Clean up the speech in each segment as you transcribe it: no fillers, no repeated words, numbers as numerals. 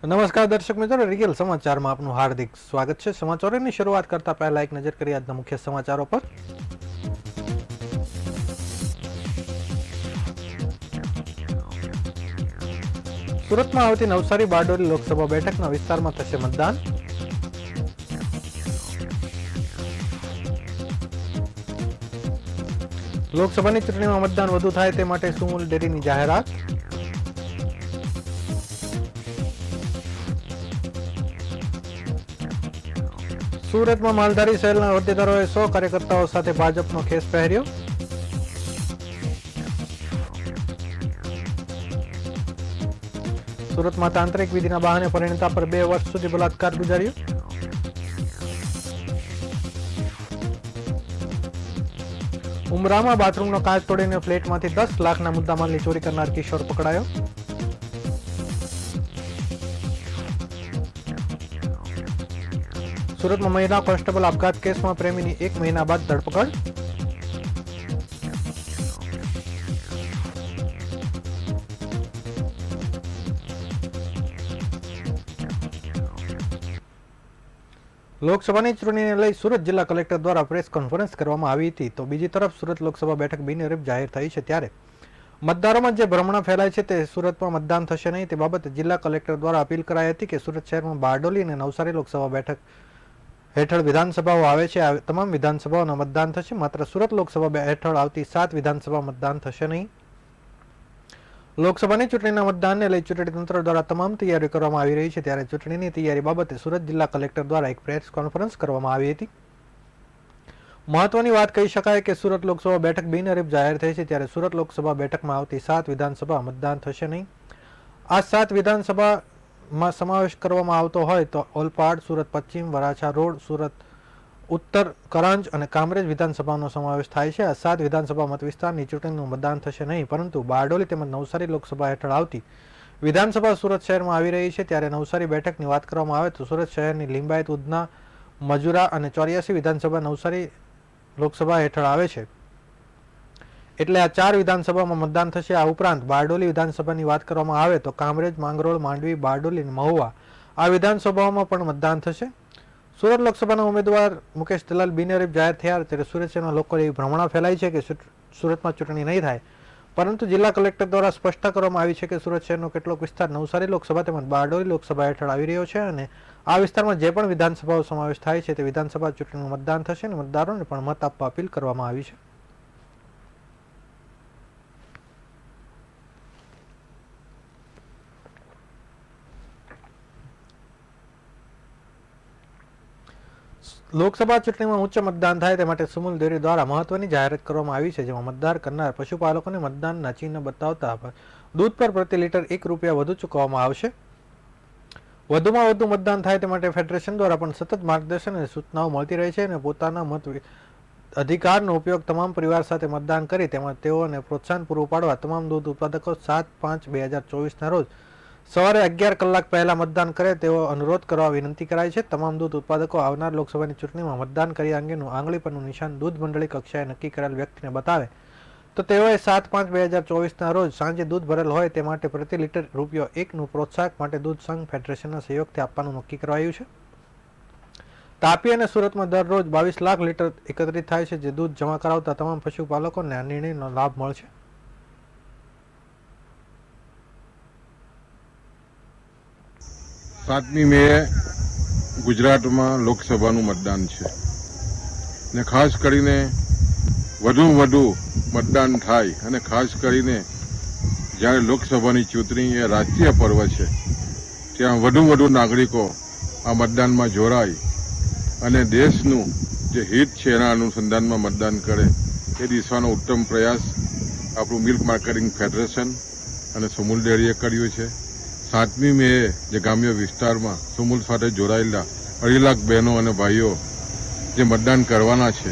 નમસ્કાર દર્શક મિત્રો, રિયલ સમાચારમાં આપનું હાર્દિક સ્વાગત છે। સમાચારોની શરૂઆત કરતા પહેલા એક નજર કરીએ આજના મુખ્ય સમાચારો પર। સુરતમાં આવતી નવસારી બારડોલી લોકસભા બેઠકના વિસ્તારમાં થશે મતદાન। લોકસભાની ચૂંટણીમાં મતદાન વધુ થાય તે માટે સુમુલ ડેરીની જાહેરાત। સુરતમાં માલધારી શહેરના હોદ્દેદારોએ 100 કાર્યકર્તાઓ સાથે ભાજપનો ખેસ પહેર્યો। સુરતમાં તાંત્રિક વિધિના બહાને પરિણીતા પર 2 વર્ષ સુધી બલાત્કાર ગુજાર્યો। ઉમરામાં બાથરૂમનો કાચ તોડીને ફ્લેટમાંથી 10 લાખના મુદ્દામાલની ચોરી કરનાર કિશોર પકડાયો। સુરતમાં મહિલા કોન્સ્ટેબલ આપઘાત કેસમાં પ્રેમીની 1 મહિના બાદ ધરપકડ। લોકસભાની ચૂંટણીને લઈ સુરત જિલ્લા કલેક્ટર દ્વારા પ્રેસ કોન્ફરન્સ કરવામાં આવી હતી। તો બીજી તરફ સુરત લોકસભા બેઠક બિનહરીફ જાહેર થઈ છે, ત્યારે મતદારોમાં જે ભ્રમણા ફેલાય છે તે સુરતમાં મતદાન થશે નહીં તે બાબતે જિલ્લા કલેક્ટર દ્વારા અપીલ કરાઈ હતી કે સુરત શહેરમાં બારડોલી અને નવસારી લોકસભા બેઠક હેઠળ વિધાનસભાઓ આવે છે, આ તમામ વિધાનસભાઓના મતદાન થશે। માત્ર સુરત લોકસભા હેઠળ આવતી 7 વિધાનસભા મતદાન થશે નહીં। લોકસભાની ચૂંટણીના મતદાનને લઈ ચૂંટણી તંત્ર દ્વારા તમામ તૈયારી કરવામાં આવી રહી છે, ત્યારે ચૂંટણીની તૈયારી બાબતે સુરત જિલ્લા કલેક્ટર દ્વારા એક પ્રેસ કોન્ફરન્સ કરવામાં આવી હતી। મહત્વની વાત કહી શકાય કે સુરત લોકસભા બેઠક બિનહરીફ જાહેર થઈ છે, ત્યારે સુરત લોકસભા બેઠકમાં આવતી 7 વિધાનસભા મતદાન થશે નહીં। આ 7 વિધાનસભામાં સમાવેશ કરવામાં આવતો હોય તો ઓલપાડ, સુરત પશ્ચિમ, વરાછા રોડ, સુરત ઉત્તર, કરંજ અને કામરેજ વિધાનસભાનો સમાવેશ થાય છે। આ 7 વિધાનસભા મત વિસ્તારની ચૂંટણીનું મતદાન થશે નહીં, પરંતુ બારડોલી તેમજ નવસારી લોકસભા હેઠળ આવતી વિધાનસભા સુરત શહેરમાં આવી રહી છે। ત્યારે નવસારી બેઠકની વાત કરવામાં આવે તો સુરત શહેરની લિંબાયત, ઉધના, મજુરા અને 84 વિધાનસભા નવસારી લોકસભા હેઠળ આવે છે, એટલે આ 4 વિધાનસભામાં મતદાન થશે। આ ઉપરાંત બારડોલી વિધાનસભાની વાત કરવામાં આવે તો કામરેજ, માંગરોળ, માંડવી, બારડોલી અને મહુવા આ વિધાનસભાઓમાં પણ મતદાન થશે। સુરત લોકસભાના ઉમેદવાર મુકેશ દલાલ બિનહરીફ જાહેર થયા, ત્યારે સુરત શહેરના લોકો એવી ભ્રમણા ફેલાઈ છે કે સુરતમાં ચૂંટણી નહીં થાય, પરંતુ જિલ્લા કલેક્ટર દ્વારા સ્પષ્ટતા કરવામાં આવી છે કે સુરત શહેરનો કેટલોક વિસ્તાર નવસારી લોકસભા તેમજ બારડોલી લોકસભા હેઠળ આવી રહ્યો છે અને આ વિસ્તારમાં જે પણ વિધાનસભાઓ સમાવેશ થાય છે તે વિધાનસભા ચૂંટણીમાં મતદાન થશે અને મતદારોને પણ મત આપવા અપીલ કરવામાં આવી છે। લોકસભા ચૂંટણીમાં ઉચ્ચ મતદાન થાય તે માટે સુમુલ ડેરી દ્વારા મહત્વની જાહેરાત કરવામાં આવી છે, જેમાં મતદાન કરનાર પશુપાલકોને મતદાનના ચિહ્ન બતાવતા દૂધ પર પ્રતિ લીટર ₹1 વધુ ચૂકવવામાં આવશે। વધુમાં વધુ મતદાન થાય તે માટે ફેડરેશન દ્વારા પણ સતત માર્ગદર્શન અને સૂચનાઓ મળતી રહે છે અને પોતાના મત અધિકારનો ઉપયોગ તમામ પરિવાર સાથે મતદાન કરી તેમજ તેઓને પ્રોત્સાહન પૂરું પાડવા તમામ દૂધ ઉત્પાદકો 7/5/2024ના રોજ સવારે 11 કલાક પહેલા મતદાન કરે તેવો અનુરોધ કરવા વિનંતી કરાઈ છે। તમામ દૂધ ઉત્પાદકો આવનાર લોકસભાની ચૂંટણીમાં મતદાન કર્યા અંગેનું આંગળી પરનું નિશાન દૂધ મંડળી કક્ષાએ નક્કી કરેલ વ્યક્તિને બતાવે તો તેઓએ 7/5/2024ના રોજ સાંજે દૂધ ભરેલ હોય તે માટે પ્રતિ લીટર ₹1નું પ્રોત્સાહક માટે દૂધ સંઘ ફેડરેશનના સહયોગથી આપવાનું નક્કી કરાયું છે। તાપી અને સુરતમાં દરરોજ 22 લાખ લીટર એકત્રિત થાય છે, જે દૂધ જમા કરાવતા તમામ પશુપાલકોને આ નિર્ણયનો લાભ મળશે। 7મી મે ગુજરાતમાં લોકસભાનું મતદાન છે ને ખાસ કરીને વધુ મતદાન થાય અને ખાસ કરીને જ્યારે લોકસભાની ચૂંટણી એ રાષ્ટ્રીય પર્વ છે ત્યાં વધુ નાગરિકો આ મતદાનમાં જોડાય અને દેશનું જે હિત છે એના અનુસંધાનમાં મતદાન કરે એ દિશાનો ઉત્તમ પ્રયાસ આપણું મિલ્ક માર્કેટિંગ ફેડરેશન અને સુમુલ ડેરીએ કર્યું છે। 7મી મે જે ગ્રામ્ય વિસ્તારમાં સુમુલ સાથે જોડાયેલા 2.5 લાખ બહેનો અને ભાઈઓ જે મતદાન કરવાના છે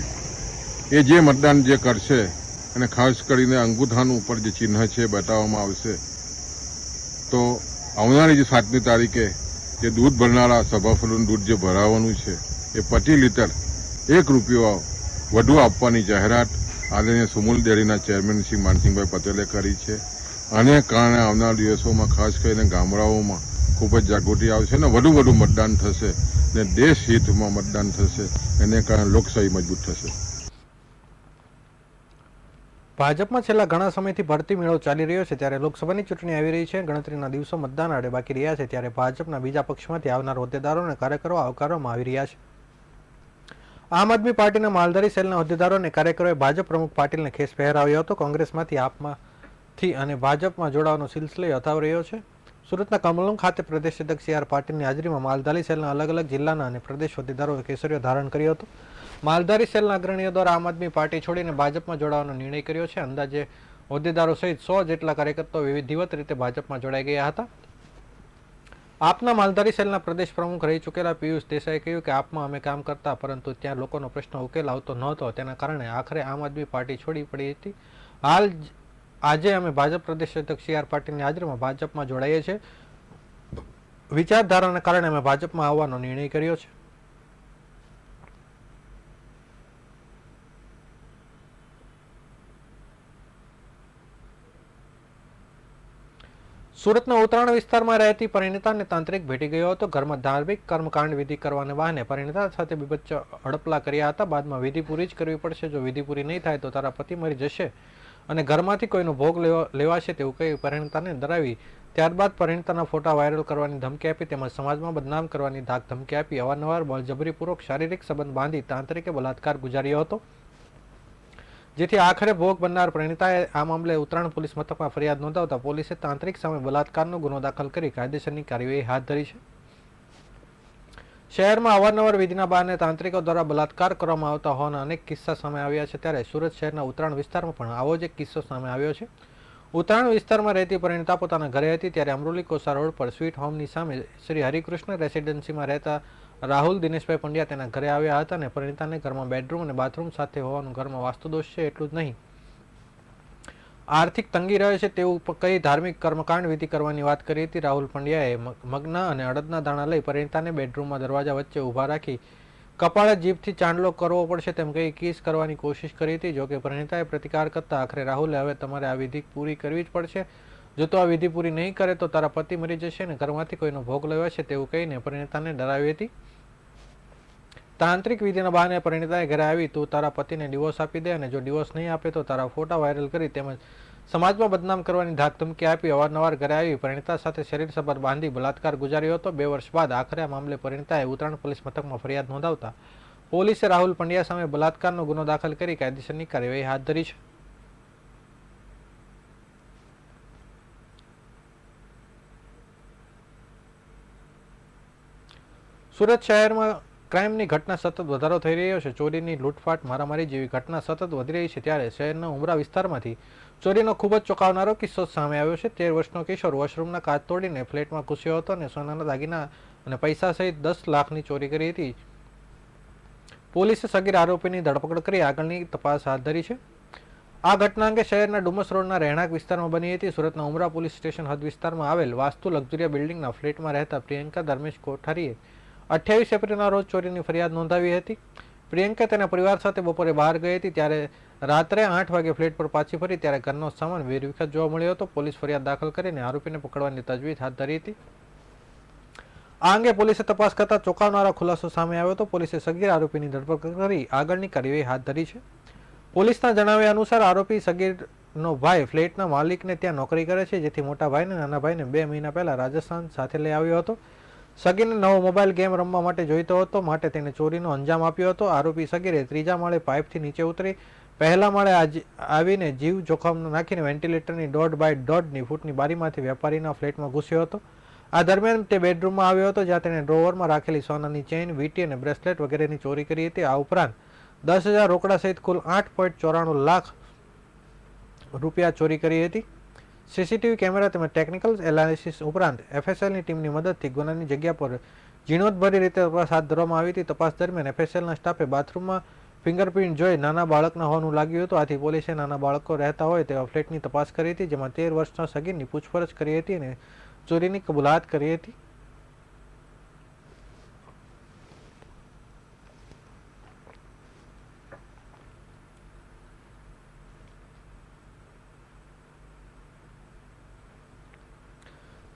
એ જે મતદાન જે કરશે અને ખાસ કરીને અંગૂઠાનું ઉપર જે ચિહ્ન છે બતાવવામાં આવશે, તો આવનારી જે 7મી તારીખે જે દૂધ ભરનારા સભાસદોનું દૂધ જે ભરાવાનું છે એ પ્રતિ લીટર ₹1 વધુ આપવાની જાહેરાત આદરણીય સુમુલ ડેરીના ચેરમેન શ્રી માનસિંહભાઈ પટેલે કરી છે। આને કારણે આવનાર દિવસોમાં ખાસ કરીને ગામડાઓમાં ખૂબ જ જાગૃતિ આવશે ને વધુ મતદાન થશે ને દેશ હિતમાં મતદાન થશે. એને કારણે લોકશાહી મજબૂત થશે. ભાજપમાં છેલ્લા ઘણા સમયથી ભરતી મેળો ચાલી રહ્યો છે, ત્યારે લોકસભાની ચૂંટણી આવી રહી છે. ગણતરીના દિવસો મતદાન આડે બાકી રહ્યા છે, ત્યારે ભાજપના બીજા પક્ષમાંથી આવનાર હોદ્દેદારો અને કાર્યકરો આવકારવામાં આવી રહ્યા છે. આમ આદમી પાર્ટીના માલધારી સેલના હોદ્દેદારો અને કાર્યકરોએ ભાજપ પ્રમુખ પાટીલને ખેસ પહેરાવ્યો હતો. કોંગ્રેસમાંથી આપમાંથી અને ભાજપમાં જોડાવાનો સિલસિલો યથાવત રહ્યો છે. સુરતના કમલમ ખાતે પ્રદેશ અધ્યક્ષ સી આર પાટીલની હાજરીમાં માલધારી સેલના અલગ અલગ જિલ્લાના અને પ્રદેશ હોદ્દેદારોએ કેસરીઓ ધારણ કર્યો હતો. માલધારી સેલના અગ્રણીઓ દ્વારા આમ આદમી પાર્ટી છોડીને ભાજપમાં જોડાવાનો નિર્ણય કર્યો છે. અંદાજે હોદ્દેદારો સહિત 100 જેટલા કાર્યકર્તાઓ વિધિવત રીતે ભાજપમાં જોડાઈ ગયા હતા. આપના માલધારી સેલના પ્રદેશ પ્રમુખ રહી ચૂકેલા પિયુષ દેસાઈએ કહ્યું કે આપમાં અમે કામ કરતા, પરંતુ ત્યાં લોકોનો પ્રશ્ન ઉકેલ આવતો નહોતો. તેના કારણે આખરે આમ આદમી પાર્ટી છોડી પડી હતી. આજે અમે ભાજપ પ્રદેશ અધ્યક્ષ સી આર પાટીલની હાજરીમાં ભાજપમાં જોડાઈએ છીએ. વિચારધારાના કારણે અમે ભાજપમાં આવવાનો નિર્ણય કર્યો છે. સુરતના ઉત્તરાયણ વિસ્તારમાં રહેતી પરિણીતાને તાંત્રિક ભેટી ગયો હતો. ઘરમાં ધાર્મિક કર્મકાંડ વિધિ કરવાને બહાને પરિણીતા સાથે બીભત્સ હડપલા કર્યા હતા. બાદમાં વિધિ પૂરી જ કરવી પડશે. જો વિધિ પૂરી નહીં થાય તો તારા પતિ મરી જશે અને ઘરમાંથી કોઈનો ભોગ લેવાશે તેવું કહી પરિણીતાને ડરાવી ત્યારબાદ પરિણીતાના ફોટા વાયરલ કરવાની ધમકી આપી તેમજ સમાજમાં બદનામ કરવાની ધાક ધમકી આપી અવારનવાર બળજબરીપૂર્વક શારીરિક સંબંધ બાંધી તાંત્રિકે બલાત્કાર ગુજાર્યો હતો, જેથી આખરે ભોગ બનનાર પરિણીતાએ આ મામલે ઉત્તરાયણ પોલીસ મથકમાં ફરિયાદ નોંધાવતા પોલીસે તાંત્રિક સામે બલાત્કારનો ગુનો દાખલ કરી કાયદેસરની કાર્યવાહી હાથ ધરી છે. શહેરમાં અવારનવાર વિધિના બહાને તાંત્રિકો દ્વારા બલાત્કાર કરવામાં આવતા હોવાના અનેક કિસ્સા સામે આવ્યા છે, ત્યારે સુરત શહેરના ઉત્તરાયણ વિસ્તારમાં પણ આવો જ એક કિસ્સો સામે આવ્યો છે. ઉત્તરાયણ વિસ્તારમાં રહેતી પરિણીતા પોતાના ઘરે હતી ત્યારે અમરોલી કોસા રોડ પર સ્વીટ હોમની સામે શ્રી હરિકૃષ્ણ રેસિડેન્સીમાં રહેતા રાહુલ દિનેશભાઈ પંડ્યા તેના ઘરે આવ્યા હતા અને પરિણીતાને ઘરમાં બેડરૂમ અને બાથરૂમ સાથે હોવાનું ઘરમાં વાસ્તુદોષ છે એટલું જ નહીં, આર્થિક તંગી રહે છે તેવું કઈ ધાર્મિક કર્મકાંડ વિધિ કરવાની વાત કરી હતી. રાહુલ પંડ્યાએ મગના અને અડદના દાણા લઈ પરિણીતાને બેડરૂમમાં દરવાજા વચ્ચે ઊભા રાખી કપાળે જીભથી ચાંદલો કરવો પડશે તેમ કહી કિસ કરવાની કોશિશ કરી હતી. જોકે પરિણીતાએ પ્રતિકાર કરતા આખરે રાહુલે હવે તમારે આ વિધિ પૂરી કરવી જ પડશે, જો તો આ વિધિ પૂરી નહીં કરે તો તારા પતિ મરી જશે અને ઘરમાંથી કોઈનો ભોગ લેવાશે તેવું કહીને પરિણીતાને ડરાવી હતી. તાંત્રિક વિધિના બહાને પરિણીતાએ ઘરે આવી તું તારા પતિને ડિવોર્સ આપી દે અને જો ડિવોર્સ નહીં આપે તો તારા ફોટા વાયરલ કરી તેમજ સમાજમાં બદનામ કરવાની ધાક ધમકી આપી અવારનવાર ઘરે આવી પરિણીતા સાથે શરીર સંબંધ બાંધી બલાત્કાર ગુજાર્યો હતો. 2 વર્ષ બાદ આખરે આ મામલે પરિણીતાએ ઉત્તરાયણ પોલીસ મથકમાં ફરિયાદ નોંધાવતા પોલીસે રાહુલ પંડ્યા સામે બલાત્કારનો ગુનો દાખલ કરી કાયદેસરની કાર્યવાહી હાથ ધરી છે. સુરત શહેરમાં ક્રાઇમની ઘટના સતત વધારો થઈ રહ્યો છે. ચોરીની લૂંટફાટ મારામારી જેવી ઘટના સતત વધી રહી છે, ત્યારે શહેરના ઉમરા વિસ્તારમાંથી ચોરીનો ખૂબ જ ચોંકાવનારો કિસ્સો સામે આવ્યો છે. 13 વર્ષનો કિશોર વોશરૂમના કાચ તોડીને ફ્લેટમાં ઘૂસ્યો હતો અને સોનાના દાગીના અને પૈસા સહિત 10 લાખની ચોરી કરી હતી. પોલીસે સગીર આરોપીની ધરપકડ કરી આગળની તપાસ હાથ ધરી છે. આ ઘટના અંગે શહેરના ડુમસ રોડના રહેણાંક વિસ્તારમાં બની હતી. સુરતના ઉમરા પોલીસ સ્ટેશન હદ વિસ્તારમાં આવેલ વાસ્તુ લક્ઝુરિયા બિલ્ડિંગના ફ્લેટમાં રહેતા પ્રિયંકા ધર્મેશ કોઠારીએ 28 એપ્રિલના રોજ ચોરીની ફરિયાદ નોંધાવી હતી. પ્રિયંકા તેના પરિવાર સાથે બપોરે બહાર ગઈ હતી, ત્યારે રાત્રે 8 વાગે ફ્લેટ પર પાછી ફરી ત્યારે ઘરનો સામાન વેરવિખેર જોવા મળ્યો હતો. પોલીસ ફરિયાદ દાખલ કરીને આરોપીને પકડવાની તજવીજ હાથ ધરી હતી. આ અંગે પોલીસે તપાસ કરતા ચોંકાવનારા ખુલાસો સામે આવ્યો હતો. પોલીસે સગીર આરોપીની ધરપકડ કરી આગળની કાર્યવાહી હાથ ધરી છે. પોલીસના જણાવ્યા અનુસાર આરોપી સગીરનો ભાઈ ફ્લેટના માલિકને ત્યાં નોકરી કરે છે, જેથી મોટા ભાઈને નાના ભાઈને 2 મહિના પહેલા રાજસ્થાન સાથે લઈ આવ્યો હતો. સગીરને નવો મોબાઈલ ગેમ રમવા માટે જોઈતો હતો, માટે તેને ચોરીનો અંજામ આપ્યો હતો. આરોપી સગીરે 3જા માળે પાઇપથી નીચે ઉતરી 1લા માળે આવીને જીવ જોખમ નાખીને વેન્ટિલેટરની 1.5 બાય 1.5 ફૂટની બારીમાંથી વેપારીના ફ્લેટમાં ઘૂસ્યો હતો. આ દરમિયાન તે બેડરૂમમાં આવ્યો હતો, જ્યાં તેણે ડ્રોવરમાં રાખેલી સોનાની ચેઇન, વીંટી અને બ્રેસલેટ વગેરેની ચોરી કરી હતી. આ ઉપરાંત 10,000 રોકડા સહિત કુલ 8.94 લાખ રૂપિયા ચોરી કરી હતી. સીસીટીવી કેમેરા તેમજ ટેકનિકલ એનાલિસિસ ઉપરાંત એફએસએલની ટીમની મદદથી ગુનાની જગ્યા પર ઝીણવટભરી રીતે તપાસ હાથ ધરવામાં આવી હતી. તપાસ દરમિયાન એફએસએલના સ્ટાફે બાથરૂમમાં ફિંગરપ્રિન્ટ જોઈ નાના બાળકના હોવાનું લાગ્યું હતું. આથી પોલીસે નાના બાળકો રહેતા હોય તેવા ફ્લેટની તપાસ કરી હતી, જેમાં 13 વર્ષના સગીરની પૂછપરછ કરી હતી અને ચોરીની કબૂલાત કરી હતી.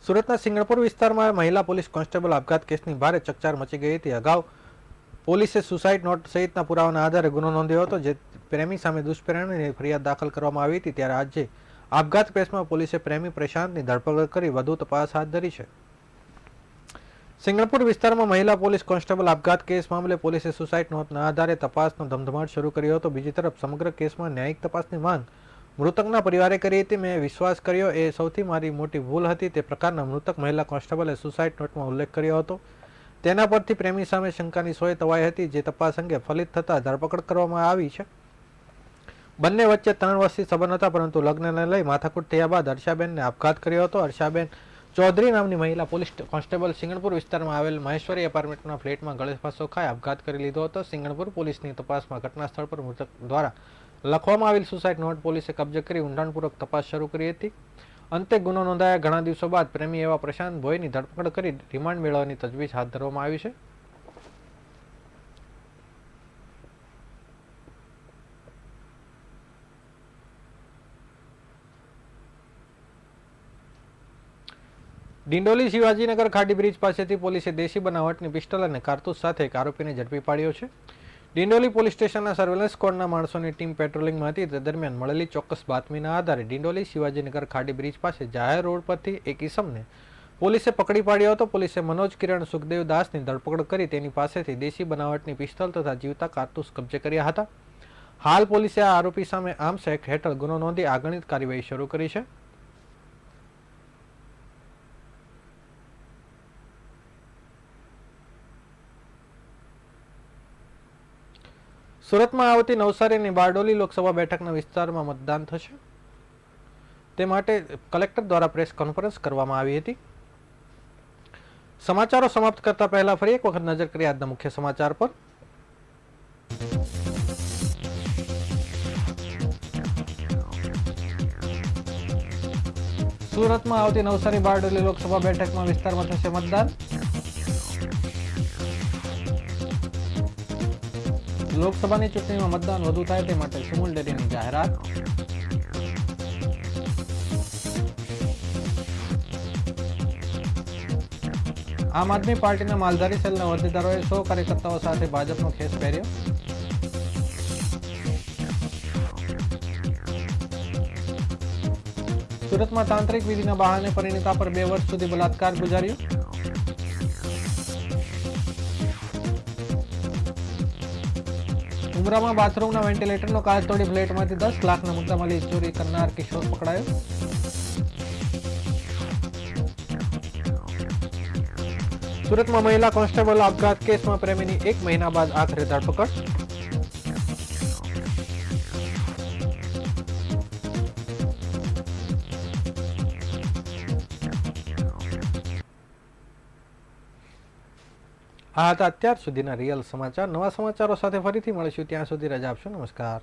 સુરતના સિંગણપુર વિસ્તારમાં મહિલા પોલીસ કોન્સ્ટેબલ આપઘાત કેસની ભારે ચકચાર મચી ગઈ હતી. અગાઉ પોલીસે સુસાઇડ નોટ સહિતના પુરાવાના આધારે ગુનો નોંધ્યો હતો, જે પ્રેમી સામે દુષ્પ્રેરણાની ફરિયાદ દાખલ કરવામાં આવી હતી. ત્યારે આજે આપઘાત કેસમાં પોલીસે પ્રેમી પ્રશાંતની ધરપકડ કરી વધુ તપાસ હાથ ધરી છે. સિંગણપુર વિસ્તારમાં મહિલા પોલીસ કોન્સ્ટેબલ આપઘાત કેસ મામલે પોલીસે સુસાઇડ નોટના આધારે તપાસનો ધમધમાટ શરૂ કર્યો હતો. બીજી તરફ સમગ્ર કેસમાં ન્યાયિક તપાસની માંગ મૃતકના પરિવારે કરી હતી. મેં વિશ્વાસ કર્યો એ સૌથી મારી મોટી ભૂલ હતી. તે પ્રકારના મૃતક મહિલા કોન્સ્ટેબલે સુસાઇડ નોટમાં ઉલ્લેખ કર્યો હતો. તેના પરથી પ્રેમી સામે શંકાની સોય તવાઈ હતી, જે તપાસ અંગે ફલિત થતા ધરપકડ કરવામાં આવી છે. બંને વચ્ચે 3 વર્ષથી સંબંધ હતા, પરંતુ લગ્નને લઈ માથાકૂટ થયા બાદ હર્ષાબેનને આપઘાત કર્યો હતો. હર્ષાબેન ચૌધરી નામની મહિલા પોલીસ કોન્સ્ટેબલ સિંગણપુર વિસ્તારમાં આવેલ મહેશ્વરી એપાર્ટમેન્ટના ફ્લેટમાં ગળે ફાંસો ખાઈ આપઘાત કરી લીધો હતો. સિંગણપુર પોલીસની તપાસમાં ઘટના સ્થળ પર મૃતક દ્વારા લખવામાં આવેલ સુસાઇડ નોટ પોલીસે કબજે કરી ઊંડાણપૂર્વક તપાસ શરૂ કરી હતી. અંતે ગુનો નોંધાયા ઘણા દિવસો બાદ પ્રેમી એવા પ્રશાંત ભોયની ધરપકડ કરી રિમાન્ડ મેળવવાની તજવીજ હાથ ધરવામાં આવી છે. ડિંડોલી શિવાજીનગર ખાડી બ્રિજ પાસેથી પોલીસે દેશી બનાવટની પિસ્ટલ અને કારતૂસ સાથે એક આરોપીને ઝડપી પાડ્યો છે. ડિંડોલી પોલીસ સ્ટેશનના સર્વેલન્સ સ્ક્વોડના માણસોની ટીમ પેટ્રોલિંગમાં હતી. તે દરમિયાન મળેલી ચોક્કસ બાતમીના આધારે ડિંડોલી શિવાજીનગર ખાડી બ્રિજ પાસે જાહેર રોડ પરથી એક ઈસમને પોલીસે પકડી પાડ્યો હતો. પોલીસે મનોજ કિરણ સુખદેવ દાસની ધરપકડ કરી તેની પાસેથી દેશી બનાવટની પિસ્તોલ તથા જીવતા કારતૂસ કબજે કર્યા હતા. હાલ પોલીસે આ આરોપી સામે આર્મ્સ એક્ટ હેઠળ ગુનો નોંધી આગળની કાર્યવાહી શરૂ કરી છે. સુરતમાં આવતી નવસારી અને બારડોલી લોકસભા બેઠકના વિસ્તારમાં મતદાન થશે, તે માટે કલેક્ટર દ્વારા પ્રેસ કોન્ફરન્સ કરવામાં આવી હતી. સમાચારો સમાપ્ત કરતા પહેલા ફરી એક વખત નજર કરીએ આજના મુખ્ય સમાચાર પર. સુરતમાં આવતી નવસારી બારડોલી લોકસભા બેઠકમાં વિસ્તારમાં થશે મતદાન. લોકસભાની ચૂંટણીમાં મતદાન વધુ થાય તે માટે સિમ્યુલ્ટેનિયસની જાહેરાત. આમ આદમી પાર્ટીના માલધારી સેલના હોદ્દેદારોએ 100 કાર્યકર્તાઓ સાથે ભાજપનો ખેસ પહેર્યો. સુરતમાં તાંત્રિક વિધિના બહાને પરિણીતા પર 2 વર્ષ સુધી બલાત્કાર ગુજાર્યો. ઉમરામાં બાથરૂમના વેન્ટિલેટરનો કાચ તોડી ફ્લેટમાંથી 10 લાખના મુદ્દામાલી ચોરી કરનાર કિશોર પકડાયો. સુરતમાં મહિલા કોન્સ્ટેબલ આપઘાત કેસમાં પ્રેમીની 1 મહિના બાદ આખરે ધરપકડ. આ હતા અત્યાર સુધીના રિયલ સમાચાર. નવા સમાચારો સાથે ફરીથી મળીશું. ત્યાં સુધી રજા આપશો. નમસ્કાર.